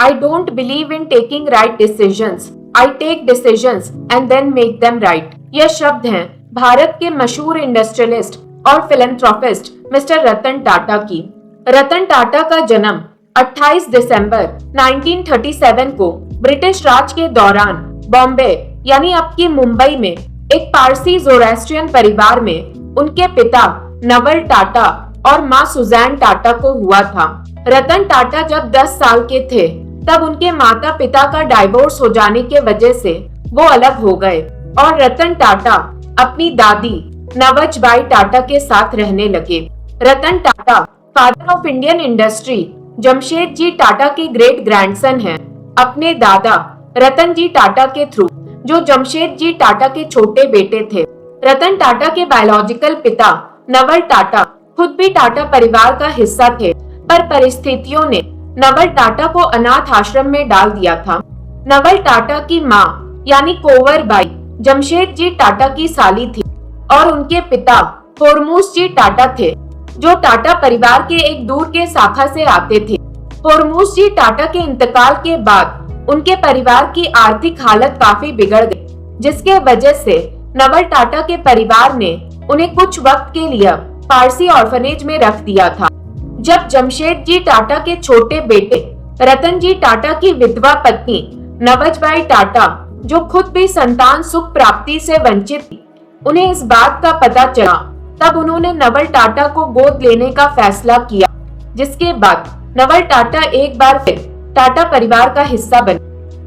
I don't believe in taking right decisions. I take decisions and then make them right. यह शब्द हैं भारत के मशहूर इंडस्ट्रियलिस्ट और फिलैंथ्रोपिस्ट मिस्टर रतन टाटा की। रतन टाटा का जन्म 28 दिसंबर 1937 को ब्रिटिश राज के दौरान बॉम्बे यानी अब की मुंबई में एक पारसी जोरास्ट्रियन परिवार में उनके पिता नवल टाटा और माँ सुजैन टाटा को हुआ था। रतन टाटा जब 10 साल के थे तब उनके माता पिता का डाइवोर्स हो जाने के वजह से वो अलग हो गए और रतन टाटा अपनी दादी नवजबाई टाटा के साथ रहने लगे। Ratan Tata father of Indian industry Jamshed ji Tata के ग्रेट ग्रैंडसन हैं। अपने दादा रतन जी टाटा के थ्रू जो जमशेद जी टाटा के छोटे बेटे थे। रतन टाटा के बायोलॉजिकल पिता नवल टाटा खुद भी टाटा परिवार का हिस्सा थे, पर परिस्थितियों ने नवल टाटा को अनाथ आश्रम में डाल दिया था। नवल टाटा की माँ यानी कोवर बाई जमशेद जी टाटा की साली थी और उनके पिता होरमुस जी टाटा थे जो टाटा परिवार के एक दूर के शाखा से आते थे। होरमुस जी टाटा के इंतकाल के बाद उनके परिवार की आर्थिक हालत काफी बिगड़ गई, जिसके वजह से नवल टाटा के परिवार ने उन्हें कुछ वक्त के लिए पारसी ऑर्फनेज में रख दिया था। जब जमशेद जी टाटा के छोटे बेटे रतन जी टाटा की विधवा पत्नी नवजबाई टाटा जो खुद भी संतान सुख प्राप्ति से वंचित थी, उन्हें इस बात का पता चला, तब उन्होंने नवल टाटा को गोद लेने का फैसला किया, जिसके बाद नवल टाटा एक बार फिर टाटा परिवार का हिस्सा बने।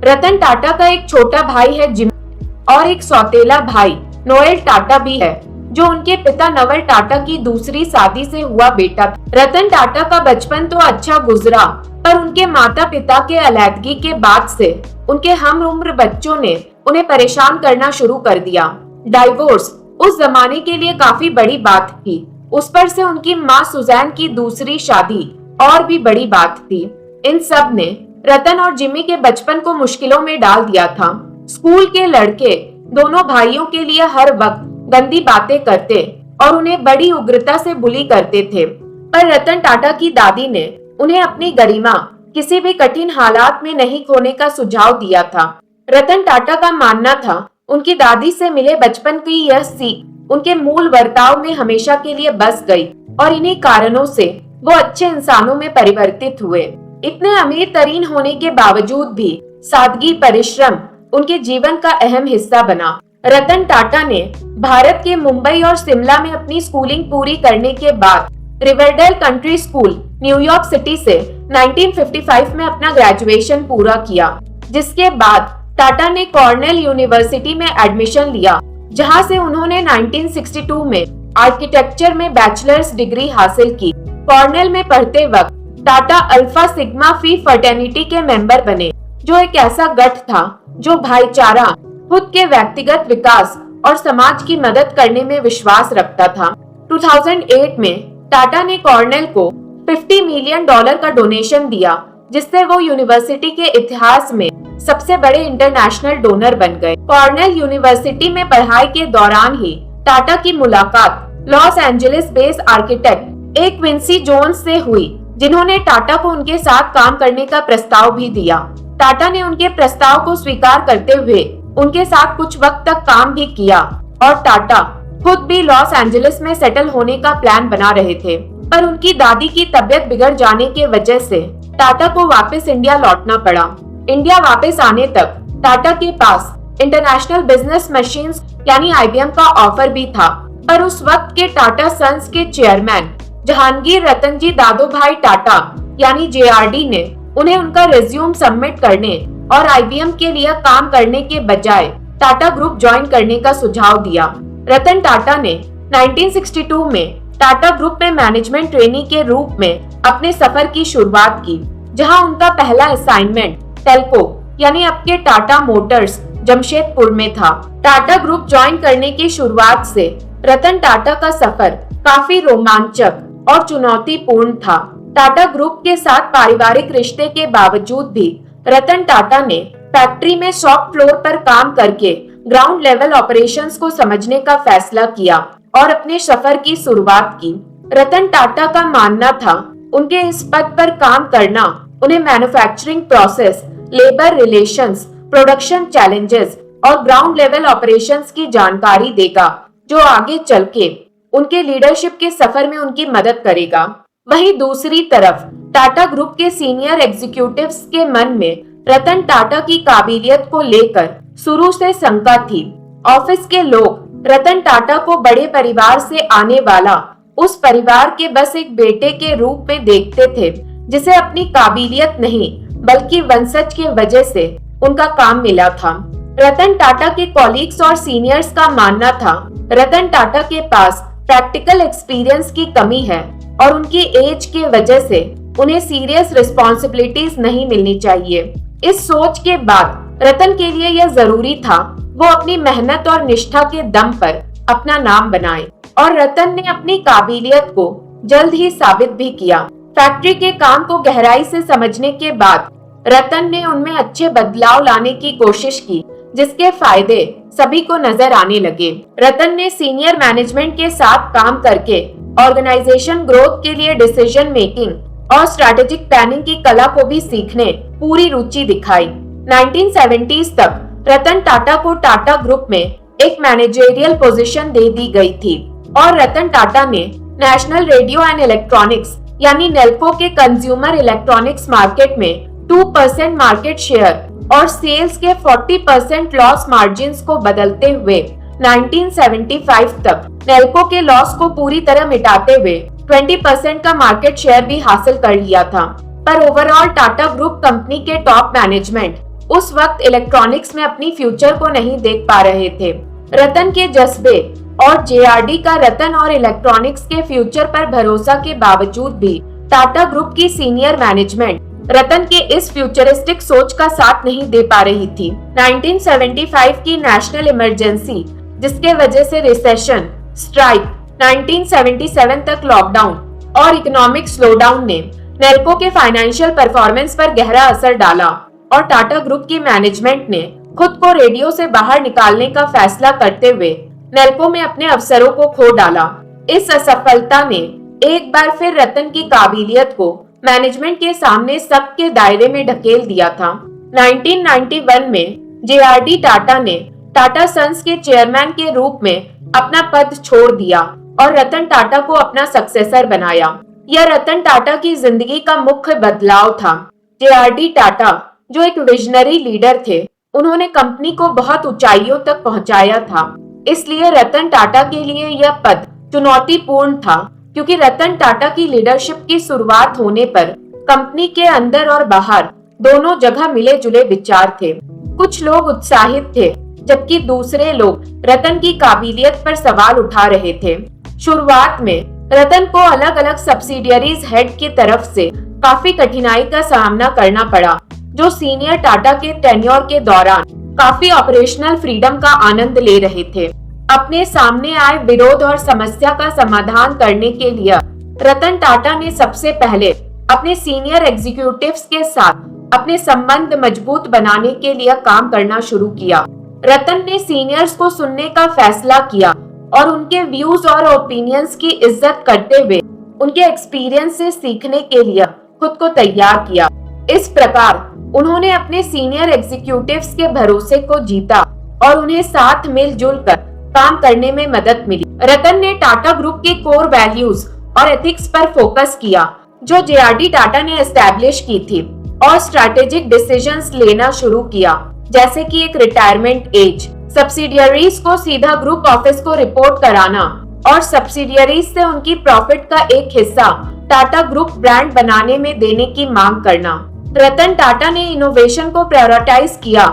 रतन टाटा का एक छोटा भाई है जिमी और एक सौतेला भाई नोएल टाटा भी है जो उनके पिता नवल टाटा की दूसरी शादी से हुआ बेटा था। रतन टाटा का बचपन तो अच्छा गुजरा, पर उनके माता पिता के अलैदगी के बाद से उनके हम उम्र बच्चों ने उन्हें परेशान करना शुरू कर दिया। डाइवोर्स उस जमाने के लिए काफी बड़ी बात थी, उस पर से उनकी माँ सुजैन की दूसरी शादी और भी बड़ी बात थी। इन सब ने रतन और जिमी के बचपन को मुश्किलों में डाल दिया था। स्कूल के लड़के दोनों भाइयों के लिए हर वक्त गंदी बातें करते और उन्हें बड़ी उग्रता से बुली करते थे, पर रतन टाटा की दादी ने उन्हें अपनी गरिमा किसी भी कठिन हालात में नहीं खोने का सुझाव दिया था। रतन टाटा का मानना था उनकी दादी से मिले बचपन की यह सीख उनके मूल बर्ताव में हमेशा के लिए बस गई और इन्हीं कारणों से वो अच्छे इंसानों में परिवर्तित हुए। इतने अमीर तरीन होने के बावजूद भी सादगी परिश्रम उनके जीवन का अहम हिस्सा बना। रतन टाटा ने भारत के मुंबई और शिमला में अपनी स्कूलिंग पूरी करने के बाद Riverdale country school New York city से 1955 में अपना ग्रेजुएशन पूरा किया, जिसके बाद टाटा ने कॉर्नेल यूनिवर्सिटी में एडमिशन लिया, जहां से उन्होंने 1962 में आर्किटेक्चर में बैचलर्स डिग्री हासिल की। कॉर्नेल में पढ़ते वक्त टाटा अल्फा सिग्मा फी फ्रेटर्निटी के मेंबर बने, जो एक ऐसा गठ था जो भाईचारा, खुद के व्यक्तिगत विकास और समाज की मदद करने में विश्वास रखता था। 2008 में टाटा ने कॉर्नेल को $50 मिलियन का डोनेशन दिया, जिससे वो यूनिवर्सिटी के इतिहास में सबसे बड़े इंटरनेशनल डोनर बन गए। कॉर्नेल यूनिवर्सिटी में पढ़ाई के दौरान ही टाटा की मुलाकात लॉस एंजलिस बेस्ड आर्किटेक्ट एक क्विंसी जोन्स से हुई, जिन्होंने टाटा को उनके साथ काम करने का प्रस्ताव भी दिया। टाटा ने उनके प्रस्ताव को स्वीकार करते हुए उनके साथ कुछ वक्त तक काम भी किया और टाटा खुद भी लॉस एंजलिस में सेटल होने का प्लान बना रहे थे, पर उनकी दादी की तबीयत बिगड़ जाने के वजह से टाटा को वापस इंडिया लौटना पड़ा। इंडिया वापस आने तक टाटा के पास इंटरनेशनल बिजनेस मशीन्स यानी IBM का ऑफर भी था, पर उस वक्त के टाटा सन्स के चेयरमैन जहांगीर रतन जी दादो भाई टाटा यानी JRD ने उन्हें उनका रिज्यूम सबमिट करने और IBM के लिए काम करने के बजाय टाटा ग्रुप ज्वाइन करने का सुझाव दिया। रतन टाटा ने 1962 में टाटा ग्रुप में मैनेजमेंट ट्रेनी के रूप में अपने सफर की शुरुआत की, जहां उनका पहला असाइनमेंट टेल्को यानी अब के टाटा मोटर्स जमशेदपुर में था। टाटा ग्रुप ज्वाइन करने की शुरुआत से रतन टाटा का सफर काफी रोमांचक और चुनौतीपूर्ण था। टाटा ग्रुप के साथ पारिवारिक रिश्ते के बावजूद भी रतन टाटा ने फैक्ट्री में शॉप फ्लोर पर काम करके ग्राउंड लेवल ऑपरेशंस को समझने का फैसला किया और अपने सफर की शुरुआत की। रतन टाटा का मानना था उनके इस पद पर काम करना उन्हें manufacturing process, labour relations, production challenges और ग्राउंड लेवल ऑपरेशंस की जानकारी देगा, जो आगे चल के उनके लीडरशिप के सफर में उनकी मदद करेगा। वहीं दूसरी तरफ टाटा ग्रुप के सीनियर एग्जीक्यूटिव्स के मन में रतन टाटा की काबिलियत को लेकर शुरू से शंका थी। ऑफिस के लोग रतन टाटा को बड़े परिवार से आने वाला उस परिवार के बस एक बेटे के रूप में देखते थे, जिसे अपनी काबिलियत नहीं बल्कि वंशज के वजह से उनका काम मिला था। रतन टाटा के कॉलीग्स और सीनियर्स का मानना था रतन टाटा के पास प्रैक्टिकल एक्सपीरियंस की कमी है और उनकी एज के वजह से उन्हें सीरियस रिस्पॉन्सिबिलिटीज नहीं मिलनी चाहिए। इस सोच के बाद रतन के लिए यह जरूरी था वो अपनी मेहनत और निष्ठा के दम पर अपना नाम बनाए, और रतन ने अपनी काबिलियत को जल्द ही साबित भी किया। फैक्ट्री के काम को गहराई से समझने के बाद रतन ने उनमें अच्छे बदलाव लाने की कोशिश की, जिसके फायदे सभी को नजर आने लगे। रतन ने सीनियर मैनेजमेंट के साथ काम करके ऑर्गेनाइजेशन ग्रोथ के लिए डिसीजन मेकिंग और स्ट्रैटेजिक प्लानिंग की कला को भी सीखने पूरी रुचि दिखाई। 1970s तक रतन टाटा को टाटा ग्रुप में एक मैनेजरियल पोजीशन दे दी गई थी और रतन टाटा ने नेशनल रेडियो एंड इलेक्ट्रॉनिक्स यानी नेल्को के कंज्यूमर इलेक्ट्रॉनिक्स मार्केट में 2% मार्केट शेयर और सेल्स के 40% लॉस मार्जिन्स को बदलते हुए 1975 तक नेल्को के लॉस को पूरी तरह मिटाते हुए 20% का मार्केट शेयर भी हासिल कर लिया था। पर ओवरऑल टाटा ग्रुप कंपनी के टॉप मैनेजमेंट उस वक्त इलेक्ट्रॉनिक्स में अपनी फ्यूचर को नहीं देख पा रहे थे। रतन के जज्बे और जेआरडी का रतन और इलेक्ट्रॉनिक्स के फ्यूचर पर भरोसा के बावजूद भी टाटा ग्रुप की सीनियर मैनेजमेंट रतन के इस फ्यूचरिस्टिक सोच का साथ नहीं दे पा रही थी। 1975 की नेशनल इमरजेंसी, जिसके वजह से रिसेशन, स्ट्राइक, 1977 तक लॉकडाउन और इकोनॉमिक स्लोडाउन ने नेल्को के फाइनेंशियल परफॉर्मेंस पर गहरा असर डाला और टाटा ग्रुप की मैनेजमेंट ने खुद को रेडियो से बाहर निकालने का फैसला करते हुए नेल्को में अपने अवसरों को खो डाला। इस असफलता ने एक बार फिर रतन की काबिलियत को मैनेजमेंट के सामने सबके दायरे में ढकेल दिया था। 1991 में जेआरडी टाटा ने टाटा सन्स के चेयरमैन के रूप में अपना पद छोड़ दिया और रतन टाटा को अपना सक्सेसर बनाया। यह रतन टाटा की जिंदगी का मुख्य बदलाव था। जेआरडी टाटा जो एक विजनरी लीडर थे, उन्होंने कंपनी को बहुत ऊंचाइयों तक पहुंचाया था। इसलिए रतन टाटा के लिए यह पद चुनौतीपूर्ण था, क्योंकि रतन टाटा की लीडरशिप की शुरुआत होने पर कंपनी के अंदर और बाहर दोनों जगह मिले जुले विचार थे। कुछ लोग उत्साहित थे, जबकि दूसरे लोग रतन की काबिलियत पर सवाल उठा रहे थे। शुरुआत में रतन को अलग अलग सब्सिडियरीज हेड की तरफ से काफी कठिनाई का सामना करना पड़ा, जो सीनियर टाटा के टेन्योर के दौरान काफी ऑपरेशनल फ्रीडम का आनंद ले रहे थे। अपने सामने आए विरोध और समस्या का समाधान करने के लिए रतन टाटा ने सबसे पहले अपने सीनियर एग्जीक्यूटिव्स के साथ अपने संबंध मजबूत बनाने के लिए काम करना शुरू किया। रतन ने सीनियर्स को सुनने का फैसला किया और उनके व्यूज और ओपिनियंस की इज्जत करते हुए उनके एक्सपीरियंस से सीखने के लिए खुद को तैयार किया। इस प्रकार उन्होंने अपने सीनियर एग्जीक्यूटिव्स के भरोसे को जीता और उन्हें साथ मिलजुल कर काम करने में मदद मिली। रतन ने टाटा ग्रुप के कोर वैल्यूज और एथिक्स पर फोकस किया, जो जेआरडी टाटा ने एस्टैब्लिश की थी, और स्ट्रैटेजिक डिसीजंस लेना शुरू किया, जैसे कि एक रिटायरमेंट एज, सब्सिडियरीज को सीधा ग्रुप ऑफिस को रिपोर्ट कराना और सब्सिडियरीज से उनकी प्रॉफिट का एक हिस्सा टाटा ग्रुप ब्रांड बनाने में देने की मांग करना। रतन टाटा ने इनोवेशन को प्रायोरिटाइज किया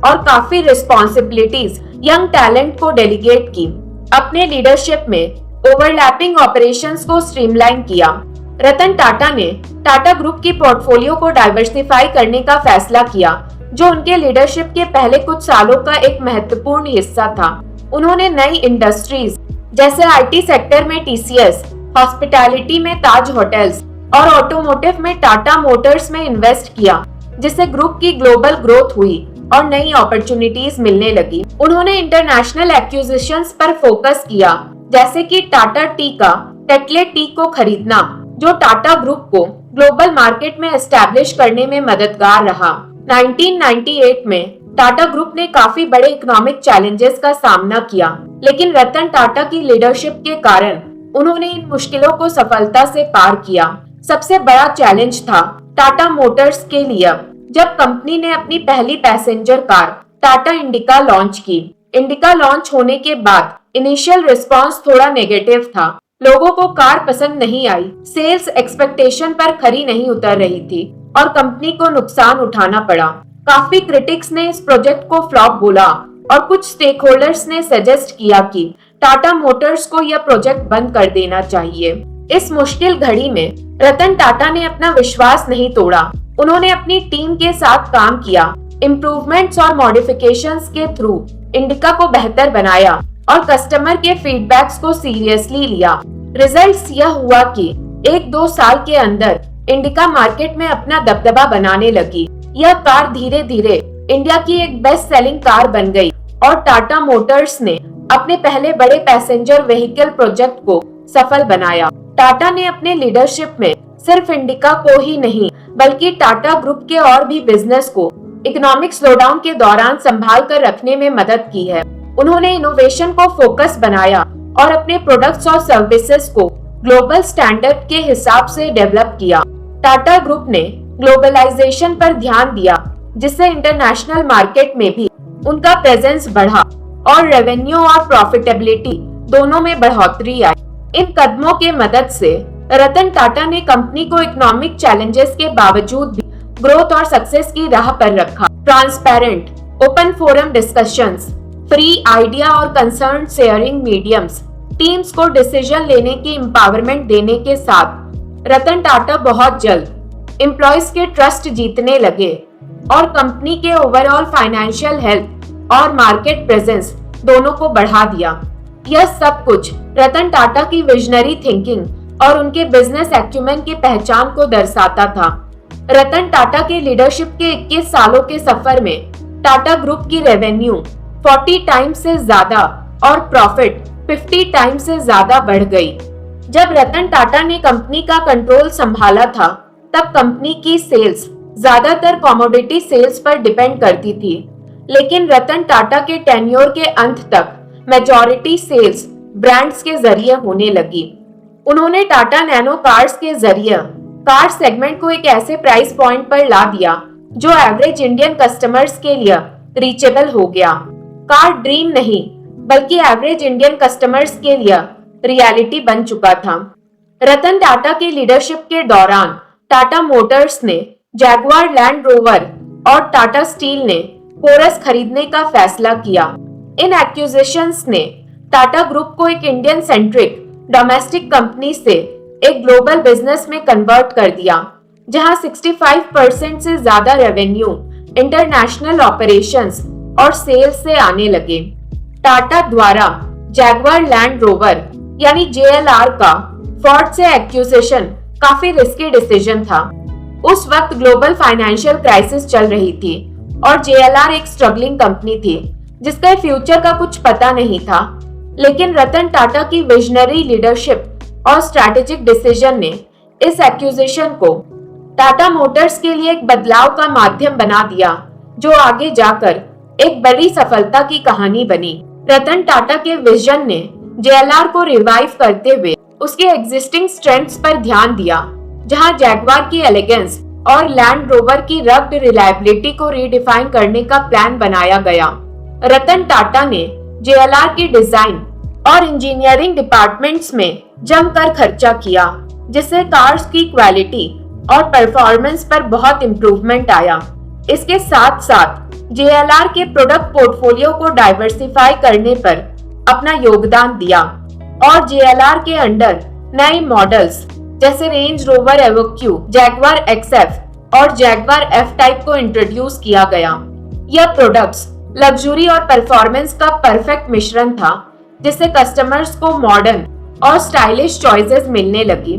और काफी रिस्पॉन्सिबिलिटीज यंग टैलेंट को डेलीगेट की। अपने लीडरशिप में ओवरलैपिंग ऑपरेशंस को स्ट्रीमलाइन किया। रतन टाटा ने टाटा ग्रुप की पोर्टफोलियो को डाइवर्सिफाई करने का फैसला किया, जो उनके लीडरशिप के पहले कुछ सालों का एक महत्वपूर्ण हिस्सा था। उन्होंने नई इंडस्ट्रीज जैसे आईटी सेक्टर में टीसीएस, हॉस्पिटैलिटी में ताज होटल्स और ऑटोमोटिव में टाटा मोटर्स में इन्वेस्ट किया, जिससे ग्रुप की ग्लोबल ग्रोथ हुई और नई अपॉर्चुनिटीज मिलने लगी। उन्होंने इंटरनेशनल एक्विजिशंस पर फोकस किया, जैसे कि टाटा टी का टेटले टी को खरीदना, जो टाटा ग्रुप को ग्लोबल मार्केट में एस्टैब्लिश करने में मददगार रहा। 1998 में टाटा ग्रुप ने काफी बड़े इकोनॉमिक चैलेंजेस का सामना किया, लेकिन रतन टाटा की लीडरशिप के कारण उन्होंने इन मुश्किलों को सफलता से पार किया। सबसे बड़ा चैलेंज था टाटा मोटर्स के लिए, जब कंपनी ने अपनी पहली passenger car Tata indica launch की। इंडिका लॉन्च होने के बाद इनिशियल रिस्पांस थोड़ा नेगेटिव था। लोगों को कार पसंद नहीं आई, सेल्स एक्सपेक्टेशन पर खरी नहीं उतर रही थी और कंपनी को नुकसान उठाना पड़ा। काफी क्रिटिक्स ने इस प्रोजेक्ट को फ्लॉप बोला और कुछ स्टेक होल्डर्स ने सजेस्ट किया कि टाटा मोटर्स को यह प्रोजेक्ट बंद कर देना चाहिए। इस मुश्किल घड़ी में रतन टाटा ने अपना विश्वास नहीं तोड़ा। उन्होंने अपनी टीम के साथ काम किया, इम्प्रूवमेंट्स और मॉडिफिकेशंस के थ्रू इंडिका को बेहतर बनाया और कस्टमर के फीडबैक्स को सीरियसली लिया। रिजल्ट्स यह हुआ कि 1-2 साल के अंदर इंडिका मार्केट में अपना दबदबा बनाने लगी। यह कार धीरे धीरे इंडिया की एक बेस्ट सेलिंग कार बन गई और टाटा मोटर्स ने अपने पहले बड़े पैसेंजर व्हीकल प्रोजेक्ट को सफल बनाया। टाटा ने अपने लीडरशिप में सिर्फ इंडिका को ही नहीं, बल्कि टाटा ग्रुप के और भी बिजनेस को इकोनॉमिक स्लोडाउन के दौरान संभाल कर रखने में मदद की है। उन्होंने इनोवेशन को फोकस बनाया और अपने प्रोडक्ट्स और सर्विसेज को ग्लोबल स्टैंडर्ड के हिसाब से डेवलप किया। टाटा ग्रुप ने ग्लोबलाइजेशन पर ध्यान दिया, जिससे इंटरनेशनल मार्केट में भी उनका प्रेजेंस बढ़ा और रेवेन्यू और प्रॉफिटेबिलिटी दोनों में बढ़ोतरी आई। इन कदमों के मदद से रतन टाटा ने कंपनी को इकोनॉमिक चैलेंजेस के बावजूद भी ग्रोथ और सक्सेस की राह पर रखा। Transparent, open forum discussions, free idea और कंसर्न शेयरिंग मीडियम्स, टीम्स को डिसीजन लेने की एम्पावरमेंट देने के साथ रतन टाटा बहुत जल्द एम्प्लॉयज के ट्रस्ट जीतने लगे और कंपनी के ओवरऑल फाइनेंशियल हेल्थ और मार्केट प्रेजेंस दोनों को बढ़ा दिया। यह सब कुछ रतन टाटा की विजनरी थिंकिंग और उनके बिजनेस एक्यूमेन की पहचान को दर्शाता था। रतन टाटा के लीडरशिप के 21 सालों के सफर में टाटा ग्रुप की रेवेन्यू 40 टाइम्स से ज्यादा और प्रॉफिट 50 टाइम्स से ज्यादा बढ़ गई। जब रतन टाटा ने कंपनी का कंट्रोल संभाला था, तब कंपनी की सेल्स ज्यादातर कमोडिटी सेल्स पर डिपेंड करती थी, लेकिन रतन टाटा के टेन्योर के अंत तक मेजॉरिटी सेल्स ब्रांड्स के जरिए होने लगी। उन्होंने टाटा नैनो कार्स के जरिए कार सेगमेंट को एक ऐसे प्राइस पॉइंट पर ला दिया जो एवरेज इंडियन कस्टमर्स के लिए रीचेबल हो गया। कार ड्रीम नहीं, बल्कि एवरेज इंडियन कस्टमर्स के लिए रियलिटी बन चुका था। रतन टाटा की लीडरशिप के दौरान टाटा मोटर्स ने जैगवार लैंड रोवर और टाटा स्टील ने कोरस खरीदने का फैसला किया। इन एक्विजिशंस ने टाटा ग्रुप को एक इंडियन सेंट्रिक डोमेस्टिक कंपनी से एक ग्लोबल बिजनेस में कन्वर्ट कर दिया, जहां 65% से ज्यादा रेवेन्यू इंटरनेशनल ऑपरेशंस और सेल्स से आने लगे। टाटा द्वारा जैगवार लैंड रोवर यानी JLR का फोर्ड से एक्विजिशन काफी रिस्की डिसीजन था। उस वक्त ग्लोबल फाइनेंशियल क्राइसिस चल रही थी और JLR एक स्ट्रगलिंग कंपनी थी जिसका फ्यूचर का कुछ पता नहीं था, लेकिन रतन टाटा की विजनरी लीडरशिप और स्ट्रैटेजिक डिसीजन ने इस एक्विजिशन को टाटा मोटर्स के लिए एक बदलाव का माध्यम बना दिया, जो आगे जाकर एक बड़ी सफलता की कहानी बनी। रतन टाटा के विजन ने JLR को रिवाइव करते हुए उसके एग्जिस्टिंग स्ट्रेंथ्स पर ध्यान दिया, जहां जैगवार की एलिगेंस और लैंड रोवर की रग्ड रिलायबिलिटी को रीडिफाइन करने का प्लान बनाया गया। रतन टाटा ने JLR की डिजाइन और इंजीनियरिंग डिपार्टमेंट्स में जमकर खर्चा किया, जिससे कार्स की क्वालिटी और परफॉर्मेंस पर बहुत इंप्रूवमेंट आया। इसके साथ साथ JLR के प्रोडक्ट पोर्टफोलियो को डाइवर्सिफाई करने पर अपना योगदान दिया और JLR के अंडर नए मॉडल्स जैसे रेंज रोवर एवोक्यू, जैगवार XF और जैगवार F टाइप को इंट्रोड्यूस किया गया। यह प्रोडक्ट्स लग्जरी और परफॉर्मेंस का परफेक्ट मिश्रण था, जिससे कस्टमर्स को मॉडर्न और स्टाइलिश चॉइसेस मिलने लगी।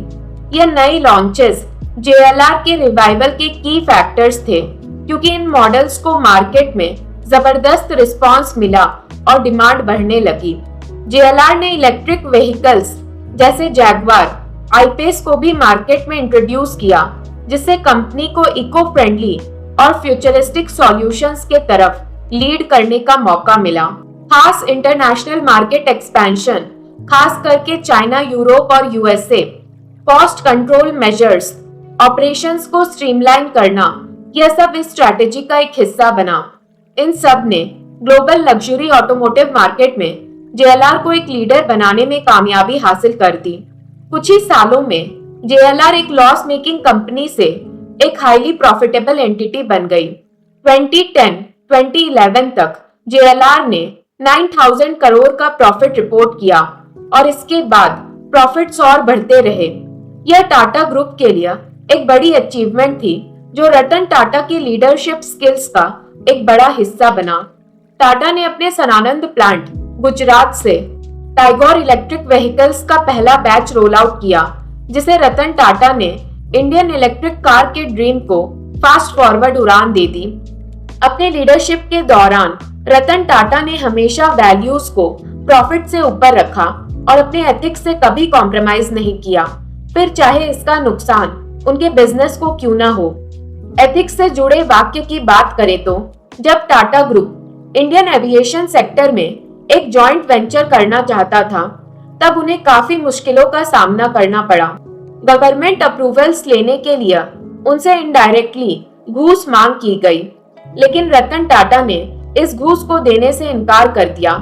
यह नए लॉन्चेस JLR के रिवाइवल के की फैक्टर्स थे, क्योंकि इन मॉडल्स को मार्केट में जबरदस्त रिस्पांस मिला और डिमांड बढ़ने लगी। JLR ने इलेक्ट्रिक व्हीकल्स जैसे जैगवार I-Pace को भी मार्केट में इंट्रोड्यूस किया, जिससे कंपनी को इको फ्रेंडली और फ्यूचरिस्टिक सॉल्यूशंस के तरफ लीड करने का मौका मिला। खास इंटरनेशनल मार्केट एक्सपेंशन, खास करके चाइना, यूरोप और USA, cost control measures, operations को स्ट्रीमलाइन करना, यह सब इस स्ट्रैटेजी का एक हिस्सा बना। इन सब ने ग्लोबल लग्जरी ऑटोमोटिव मार्केट में जेएलआर को एक लीडर बनाने में कामयाबी हासिल कर दी। कुछ ही सालों में जेएलआर एक लॉस मेकिंग कंपनी से एक हाईली प्रॉफिटेबल एंटिटी बन गई। 2010-2011 तक जेएलआर ने 9,000 करोड़ का प्रॉफिट रिपोर्ट किया और इसके बाद प्रॉफिट्स और बढ़ते रहे। यह टाटा ग्रुप के लिए एक बड़ी अचीवमेंट थी जो रतन टाटा की लीडरशिप स्किल्स का एक बड़ा हिस्सा बना। टाटा ने अपने सनानंद प्लांट गुजरात से टाइगोर इलेक्ट्रिक व्हीकल्स का पहला बैच रोल आउट किया, जिसे रतन टाटा ने इंडियन इलेक्ट्रिक कार के ड्रीम को फास्ट फॉरवर्ड उड़ान दे दी। अपने लीडरशिप के दौरान रतन टाटा ने हमेशा वैल्यूज को प्रॉफिट से ऊपर रखा और अपने एथिक्स से कभी कॉम्प्रोमाइज नहीं किया, फिर चाहे इसका नुकसान उनके बिजनेस को क्यों ना हो। एथिक्स से जुड़े वाक्य की बात करें तो जब Tata group Indian aviation sector में एक जॉइंट वेंचर करना चाहता था, तब उन्हें काफी मुश्किलों का सामना करना पड़ा। गवर्नमेंट अप्रूवल्स लेने के लिए उनसे इनडायरेक्टली घूस मांग की गई, लेकिन रतन टाटा ने इस घूस को देने से इनकार कर दिया।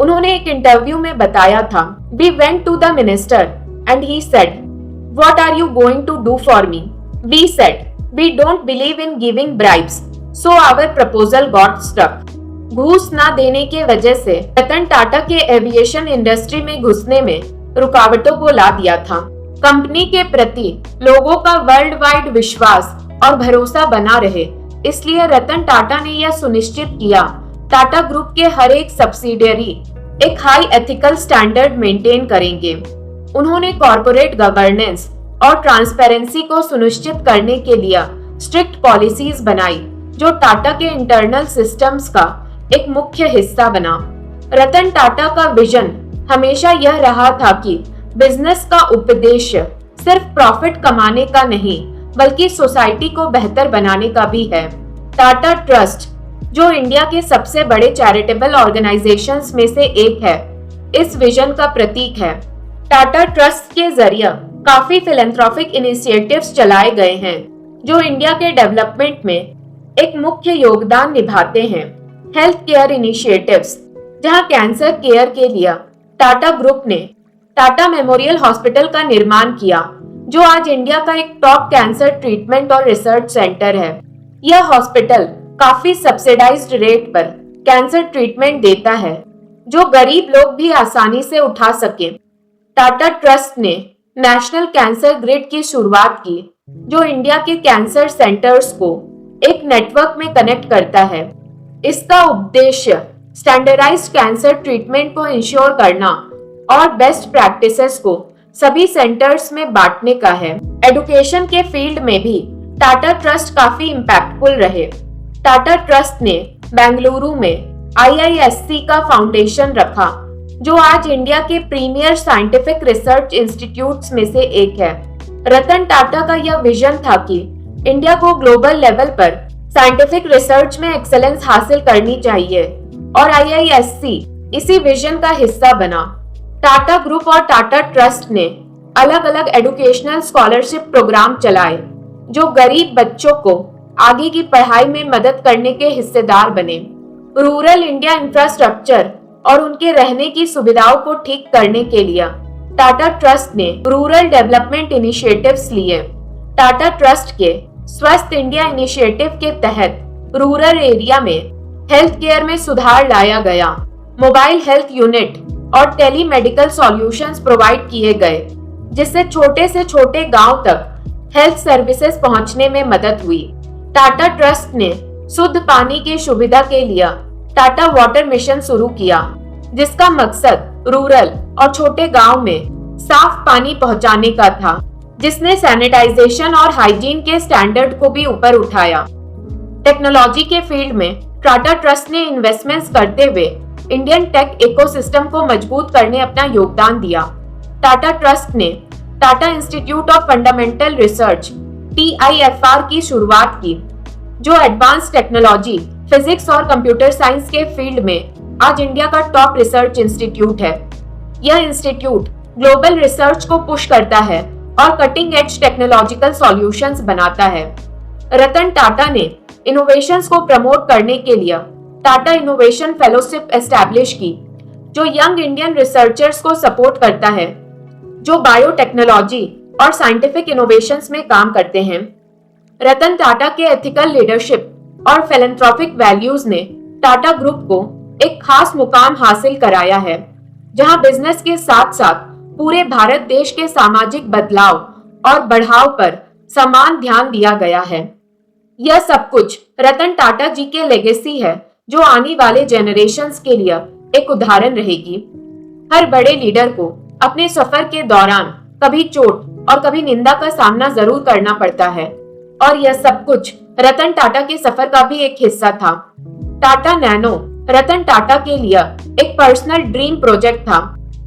उन्होंने एक इंटरव्यू में बताया था, "We went to the minister and he said, what are you going to do for me? We said, we don't believe in giving bribes, so our proposal got stuck." घूस ना देने के वजह से रतन टाटा के एविएशन इंडस्ट्री में घुसने में रुकावटों को ला दिया था। कंपनी के प्रति लोगों का वर्ल्ड वाइड विश्वास और भरोसा बना रहे, इसलिए रतन टाटा ने यह सुनिश्चित किया टाटा ग्रुप के हर एक सब्सिडियरी एक हाई एथिकल स्टैंडर्ड मेंटेन करेंगे। उन्होंने कॉर्पोरेट गवर्नेंस और ट्रांसपेरेंसी को सुनिश्चित करने के लिए स्ट्रिक्ट पॉलिसीज बनाई, जो टाटा के इंटरनल सिस्टम्स का एक मुख्य हिस्सा बना। रतन टाटा का विजन हमेशा यह रहा था कि बिजनेस का उद्देश्य सिर्फ प्रॉफिट कमाने का नहीं, बल्कि सोसाइटी को बेहतर बनाने का भी है। टाटा ट्रस्ट, जो इंडिया के सबसे बड़े चैरिटेबल ऑर्गेनाइजेशंस में से एक है, इस विजन का प्रतीक है। टाटा ट्रस्ट के जरिए काफी फिलैंथ्रोपिक इनिशिएटिव्स चलाए गए हैं, जो इंडिया के डेवलपमेंट में एक मुख्य योगदान निभाते हैं। हेल्थ केयर इनिशिएटिव्स, जहां कैंसर केयर के लिए टाटा ग्रुप ने टाटा मेमोरियल हॉस्पिटल का निर्माण किया, जो आज इंडिया का एक टॉप कैंसर ट्रीटमेंट और रिसर्च सेंटर है। यह हॉस्पिटल काफी सब्सिडाइज्ड रेट पर कैंसर ट्रीटमेंट देता है, जो गरीब लोग भी आसानी से उठा सके। टाटा ट्रस्ट ने नेशनल कैंसर ग्रिड की शुरुआत की, जो इंडिया के कैंसर सेंटर्स को एक नेटवर्क में कनेक्ट करता है। इसका उद्देश्य स्टैंडर्डाइज्ड कैंसर ट्रीटमेंट को इंश्योर करना और बेस्ट प्रैक्टिसेस को सभी सेंटर्स में बांटने का है। एडुकेशन के फील्ड में भी टाटा ट्रस्ट काफी इम्पैक्टफुल रहे। टाटा ट्रस्ट ने बेंगलुरु में IISc का फाउंडेशन रखा, जो आज इंडिया के प्रीमियर साइंटिफिक रिसर्च इंस्टीट्यूट्स में से एक है। रतन टाटा का यह विजन था कि इंडिया को ग्लोबल लेवल पर साइंटिफिक रिसर्च में एक्सेलेंस हासिल करनी चाहिए, और IISc इसी विजन का हिस्सा बना। टाटा ग्रुप और टाटा ट्रस्ट ने अलग अलग एजुकेशनल स्कॉलरशिप प्रोग्राम चलाए, जो गरीब बच्चों को आगे की पढ़ाई में मदद करने के हिस्सेदार बने। रूरल इंडिया इंफ्रास्ट्रक्चर और उनके रहने की सुविधाओं को ठीक करने के लिए टाटा ट्रस्ट ने रूरल डेवलपमेंट इनिशिएटिव्स लिए। टाटा ट्रस्ट के स्वस्थ इंडिया इनिशिएटिव के तहत रूरल एरिया में हेल्थ केयर में सुधार लाया गया। मोबाइल हेल्थ यूनिट और टेली मेडिकल सॉल्यूशंस प्रोवाइड किए गए, जिससे छोटे से छोटे गांव तक हेल्थ सर्विसेज पहुंचने में मदद हुई। टाटा ट्रस्ट ने शुद्ध पानी की सुविधा के लिए टाटा वाटर मिशन शुरू किया, जिसका मकसद रूरल और छोटे गांव में साफ पानी पहुंचाने का था, जिसने सैनिटाइजेशन और हाइजीन के स्टैंडर्ड को भी ऊपर उठाया। टेक्नोलॉजी के फील्ड में टाटा ट्रस्ट ने इन्वेस्टमेंट्स करते हुए इंडियन टेक इकोसिस्टम को मजबूत करने अपना योगदान दिया। टाटा ट्रस्ट ने Tata institute of fundamental research TIFR की शुरुआत की, जो एडवांस टेक्नोलॉजी, फिजिक्स और कंप्यूटर साइंस के फील्ड में आज इंडिया का टॉप रिसर्च इंस्टीट्यूट है। यह इंस्टीट्यूट ग्लोबल रिसर्च को पुश करता है और कटिंग एज टेक्नोलॉजिकल सॉल्यूशंस बनाता है। रतन टाटा ने इनोवेशंस को प्रमोट करने के लिए टाटा इनोवेशन फेलोशिप एस्टैब्लिश की, जो यंग इंडियन रिसर्चर्स को सपोर्ट करता है जो बायोटेक्नोलॉजी और साइंटिफिक इनोवेशंस में काम करते हैं। रतन टाटा के एथिकल लीडरशिप और फिलैंथ्रोपिक वैल्यूज ने टाटा ग्रुप को एक खास मुकाम हासिल कराया है, जहां बिजनेस के साथ साथ पूरे भारत देश के सामाजिक बदलाव और बढ़ाव पर समान ध्यान दिया गया है। यह सब कुछ रतन टाटा जी के लेगेसी है, जो आने वाले जेनरेशंस के लिए एक उदाहरण रहेगी। हर बड़े लीडर को अपने सफर के दौरान कभी चोट और कभी निंदा का सामना जरूर करना पड़ता है, और यह सब कुछ रतन टाटा के सफर का भी एक हिस्सा था। टाटा नैनो रतन टाटा के लिए एक पर्सनल ड्रीम प्रोजेक्ट था,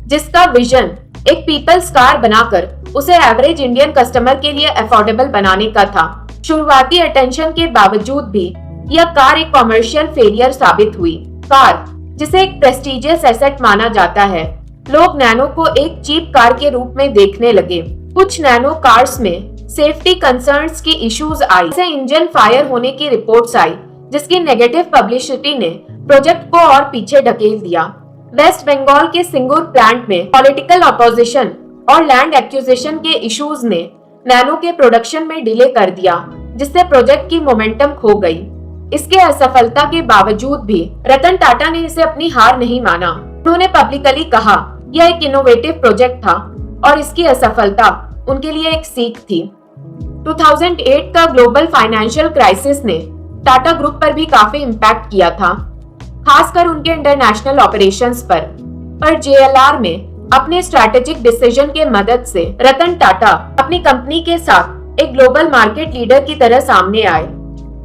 जिसका विजन एक पीपल्स कार बनाकर उसे एवरेज इंडियन कस्टमर के लिए अफोर्डेबल बनाने का था। शुरुआती अटेंशन के बावजूद भी यह कार एक कॉमर्शियल फेलियर साबित हुई। कार, जिसे एक प्रेस्टिजियस एसेट माना जाता है, लोग नैनो को एक चीप कार के रूप में देखने लगे। कुछ नैनो कार्स में सेफ्टी कंसर्न्स की इश्यूज आई, जैसे इंजन फायर होने की रिपोर्ट्स आई, जिसकी नेगेटिव पब्लिसिटी ने प्रोजेक्ट को और पीछे ढकेल दिया। वेस्ट बंगाल के सिंगूर प्लांट में पॉलिटिकल ऑपोजिशन और लैंड एक्विजिशन के इश्यूज ने नैनो के प्रोडक्शन में डिले कर दिया, जिससे प्रोजेक्ट की मोमेंटम खो गई। इसके असफलता के बावजूद भी रतन टाटा ने इसे अपनी हार नहीं माना। उन्होंने पब्लिकली कहा, यह एक इनोवेटिव प्रोजेक्ट था और इसकी असफलता उनके लिए एक सीख थी। 2008 का ग्लोबल फाइनेंशियल क्राइसिस ने टाटा ग्रुप पर भी काफी इम्पैक्ट किया था, खासकर उनके इंटरनेशनल ऑपरेशंस पर JLR में अपने स्ट्रैटेजिक डिसीजन के मदद से रतन टाटा अपनी कंपनी के साथ एक ग्लोबल मार्केट लीडर की तरह सामने आए,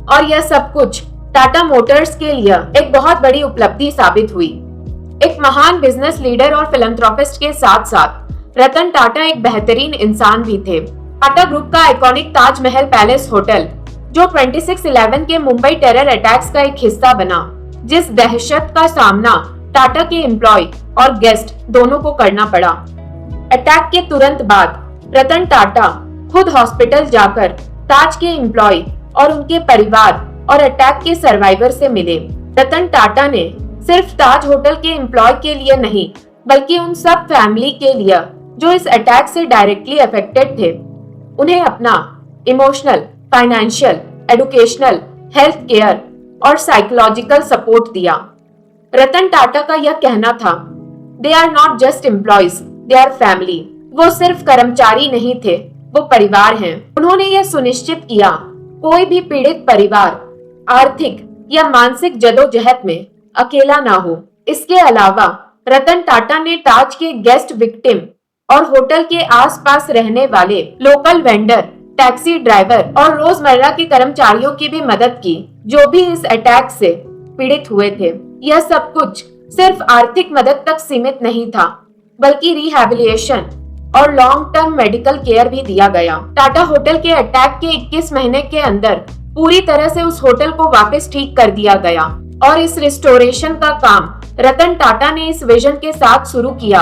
और यह सब कुछ टाटा मोटर्स के लिए एक बहुत बड़ी उपलब्धि साबित हुई। एक महान बिजनेस लीडर और फिलैंथ्रोपिस्ट के साथ साथ रतन टाटा एक बेहतरीन इंसान भी थे। टाटा ग्रुप का आइकॉनिक ताजमहल पैलेस होटल, जो 26/11 के मुंबई टेरर अटैक्स का एक हिस्सा बना, जिस दहशत का सामना टाटा के एम्प्लॉय और गेस्ट दोनों को करना पड़ा। अटैक के तुरंत बाद रतन टाटा खुद हॉस्पिटल जाकर ताज के एम्प्लॉय और उनके परिवार और अटैक के सर्वाइवर से मिले। रतन टाटा ने सिर्फ ताज होटल के एम्प्लॉय के लिए नहीं, बल्कि उन सब फैमिली के लिए जो इस अटैक से डायरेक्टली अफेक्टेड थे, उन्हें अपना emotional, financial, educational, health care और साइकोलॉजिकल सपोर्ट दिया। रतन टाटा का यह कहना था, they are not just employees, they are family. वो सिर्फ कर्मचारी नहीं थे, वो परिवार हैं। उन्होंने यह सुनिश्चित किया, कोई भी पीड़ित परिवार आर्थिक या मानसिक जदोजहद में अकेला ना हो। इसके अलावा रतन टाटा ने ताज के गेस्ट विक्टिम और होटल के आसपास रहने वाले लोकल वेंडर, टैक्सी ड्राइवर और रोजमर्रा के कर्मचारियों की भी मदद की, जो भी इस अटैक से पीड़ित हुए थे। यह सब कुछ सिर्फ आर्थिक मदद तक सीमित नहीं था, बल्कि रिहैबिलिटेशन और लॉन्ग टर्म मेडिकल केयर भी दिया गया। टाटा होटल के अटैक के 21 महीने के अंदर पूरी तरह से उस होटल को वापस ठीक कर दिया गया, और इस रिस्टोरेशन का काम रतन टाटा ने इस विजन के साथ शुरू किया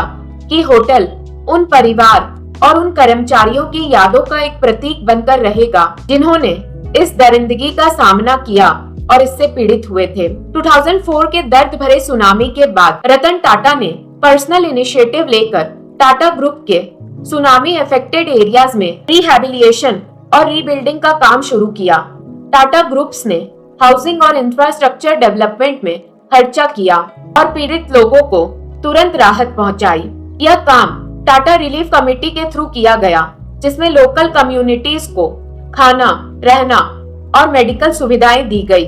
कि होटल उन परिवार और उन कर्मचारियों की यादों का एक प्रतीक बनकर रहेगा, जिन्होंने इस दरिंदगी का सामना किया और इससे पीड़ित हुए थे। 2004 के दर्द भरे सुनामी के बाद रतन टाटा ने पर्सनल इनिशिएटिव लेकर टाटा ग्रुप के सुनामी अफेक्टेड एरियाज में रिहैबिलिटेशन और रीबिल्डिंग का काम शुरू किया। टाटा ग्रुप्स ने हाउसिंग और इंफ्रास्ट्रक्चर डेवलपमेंट में खर्चा किया और पीड़ित लोगों को तुरंत राहत पहुंचाई। यह काम टाटा रिलीफ कमेटी के थ्रू किया गया, जिसमें लोकल कम्युनिटीज को खाना, रहना और मेडिकल सुविधाएं दी गई।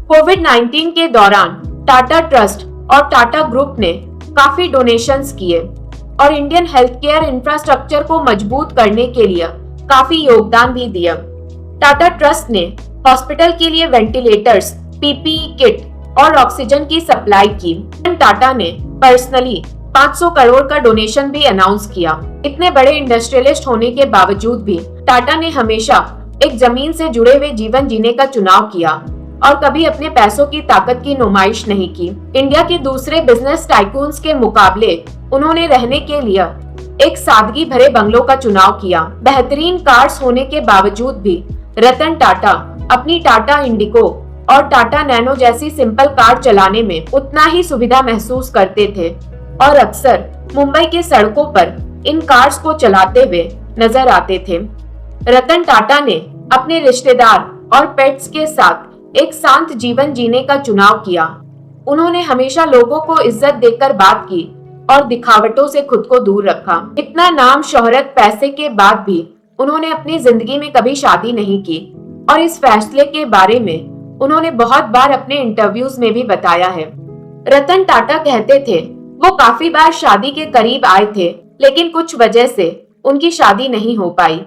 कोविड-19 के दौरान टाटा ट्रस्ट और टाटा ग्रुप ने काफी डोनेशंस किए और इंडियन हेल्थ केयर इंफ्रास्ट्रक्चर को मजबूत करने के लिए काफी योगदान भी दिया। टाटा ट्रस्ट ने हॉस्पिटल के लिए वेंटिलेटर्स, PPE किट और ऑक्सीजन की सप्लाई की। टाटा ने पर्सनली 500 करोड़ का डोनेशन भी अनाउंस किया। इतने बड़े इंडस्ट्रियलिस्ट होने के बावजूद भी टाटा ने हमेशा एक जमीन से जुड़े हुए जीवन जीने का चुनाव किया और कभी अपने पैसों की ताकत की नुमाइश नहीं की। इंडिया के दूसरे बिजनेस टाइकून्स के मुकाबले उन्होंने रहने के लिए एक सादगी भरे बंगलों का चुनाव किया। बेहतरीन कार्स होने के बावजूद भी रतन टाटा अपनी टाटा इंडिगो और टाटा नैनो जैसी सिंपल कार चलाने में उतना ही सुविधा महसूस करते थे और अक्सर मुंबई के सड़कों पर इन कार्स को चलाते हुए नजर आते थे। रतन टाटा ने अपने रिश्तेदार और पेट्स के साथ एक शांत जीवन जीने का चुनाव किया। उन्होंने हमेशा लोगों को इज्जत देकर बात की और दिखावटों से खुद को दूर रखा। इतना नाम, शोहरत, पैसे के बाद भी उन्होंने अपनी जिंदगी में कभी शादी नहीं की और इस फैसले के बारे में उन्होंने बहुत बार अपने इंटरव्यूज में भी बताया है। रतन टाटा कहते थे वो काफी बार शादी के करीब आए थे, लेकिन कुछ वजह से उनकी शादी नहीं हो पाई।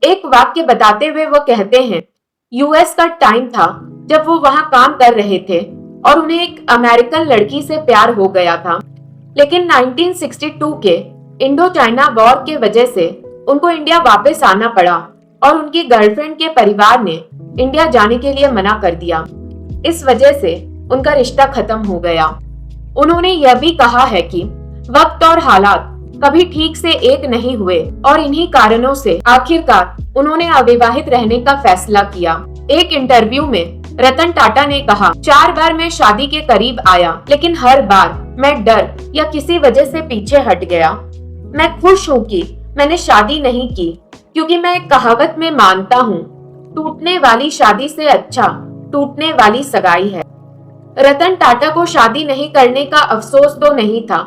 एक वाक्य बताते हुए वो कहते हैं, यूएस का टाइम था जब वो वहां काम कर रहे थे और उन्हें एक अमेरिकन लड़की से प्यार हो गया था, लेकिन 1962 के इंडो चाइना वॉर के वजह से उनको इंडिया वापस आना पड़ा और उनकी गर्लफ्रेंड के परिवार ने इंडिया जाने के लिए मना कर दिया। इस वजह से उनका रिश्ता खत्म हो गया। उन्होंने यह भी कहा है कि वक्त और हालात कभी ठीक से एक नहीं हुए और इन्हीं कारणों से आखिरकार उन्होंने अविवाहित रहने का फैसला किया। एक इंटरव्यू में रतन टाटा ने कहा, 4 बार मैं शादी के करीब आया, लेकिन हर बार मैं डर या किसी वजह से पीछे हट गया। मैं खुश हूँ कि मैंने शादी नहीं की, क्योंकि मैं एक कहावत में मानता हूँ, टूटने वाली शादी से अच्छा टूटने वाली सगाई है। रतन टाटा को शादी नहीं करने का अफसोस तो नहीं था,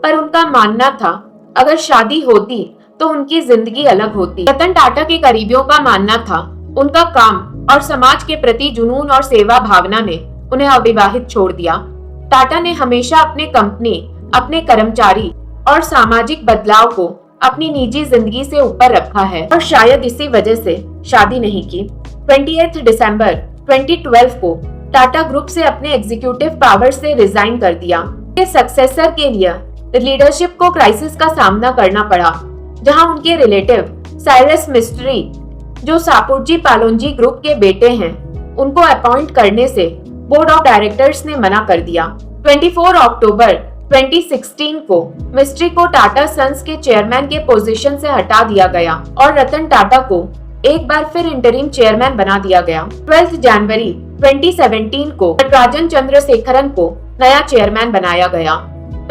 पर उनका मानना था अगर शादी होती तो उनकी जिंदगी अलग होती। रतन टाटा के करीबियों का मानना था उनका काम और समाज के प्रति जुनून और सेवा भावना ने उन्हें अविवाहित छोड़ दिया। टाटा ने हमेशा अपने कंपनी, अपने कर्मचारी और सामाजिक बदलाव को अपनी निजी जिंदगी से ऊपर रखा है और शायद इसी वजह से शादी नहीं की। 28 दिसंबर 2012 को टाटा ग्रुप से अपने एग्जीक्यूटिव पावर से रिजाइन कर दिया। के सक्सेसर के लिए लीडरशिप को क्राइसिस का सामना करना पड़ा, जहां उनके रिलेटिव साइरस मिस्ट्री, जो सापुरजी पालोनजी ग्रुप के बेटे हैं, उनको अपॉइंट करने से बोर्ड ऑफ डायरेक्टर्स ने मना कर दिया। 24 अक्टूबर 2016 को मिस्ट्री को टाटा सन्स के चेयरमैन के पोजीशन से हटा दिया गया और रतन टाटा को एक बार फिर इंटरिम चेयरमैन बना दिया गया। 12 जनवरी 2017 को नटराजन चंद्रशेखरन को नया चेयरमैन बनाया गया।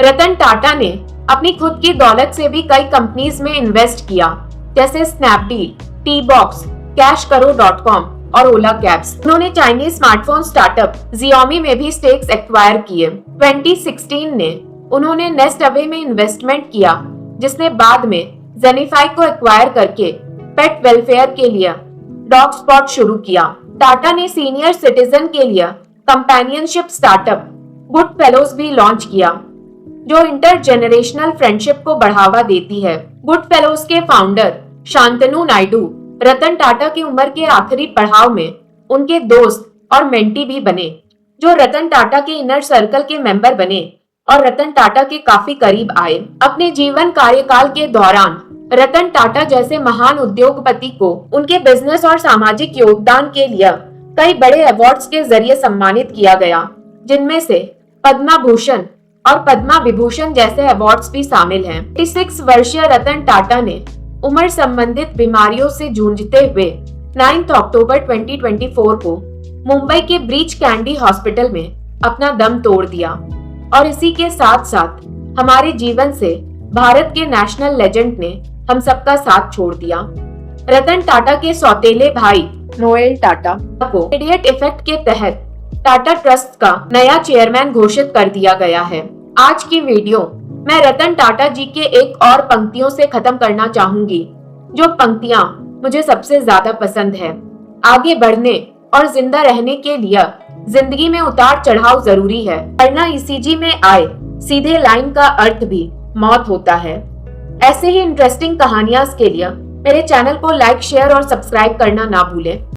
रतन टाटा ने अपनी खुद की दौलत से भी कई कंपनीज में इन्वेस्ट किया, जैसे स्नैपडील, टी बॉक्स, कैशकरो.com और ओला कैब्स। उन्होंने चाइनीज स्मार्टफोन स्टार्टअप Xiaomi में भी स्टेक्स एक्वायर किए। 2016 ने उन्होंने नेस्ट अवे में इन्वेस्टमेंट किया, जिसने बाद में जेनिफाई को एक्वायर करके पेट वेलफेयर के लिए डॉग स्पॉट शुरू किया। टाटा ने सीनियर सिटीजन के लिए कंपेनियनशिप स्टार्टअप गुड फेलोज भी लॉन्च किया, जो इंटरजेनरेशनल फ्रेंडशिप को बढ़ावा देती है। गुड फेलोज के फाउंडर शांतनु नायडू रतन टाटा की उम्र के आखिरी पड़ाव में उनके दोस्त और मेंटी भी बने, जो रतन टाटा के इनर सर्कल के मेंबर बने और रतन टाटा के काफी करीब आए। अपने जीवन कार्यकाल के दौरान रतन टाटा जैसे महान उद्योगपति को उनके बिजनेस और सामाजिक योगदान के लिए कई बड़े अवार्ड्स के जरिए सम्मानित किया गया, जिनमें से पद्मा भूषण और पद्मा विभूषण जैसे अवार्ड्स भी शामिल हैं। 36 वर्षीय रतन टाटा ने उम्र संबंधित बीमारियों से जूझते हुए 9 अक्टूबर 2024 को मुंबई के ब्रीच कैंडी हॉस्पिटल में अपना दम तोड़ दिया और इसी के साथ साथ हमारे जीवन से भारत के नेशनल लेजेंड ने हम सबका साथ छोड़ दिया। रतन टाटा के सौतेले भाई नोएल टाटा को इमीडिएट इफेक्ट के तहत टाटा ट्रस्ट का नया चेयरमैन घोषित कर दिया गया है। आज की वीडियो मैं रतन टाटा जी के एक और पंक्तियों से खत्म करना चाहूंगी, जो पंक्तियां मुझे सबसे ज्यादा पसंद है। आगे बढ़ने और जिंदा रहने के लिए जिंदगी में उतार चढ़ाव जरूरी है, वरना ईसीजी में आए सीधे लाइन का अर्थ भी मौत होता है। ऐसे ही इंटरेस्टिंग कहानियां के लिए मेरे चैनल को लाइक, शेयर और सब्सक्राइब करना ना भूलें।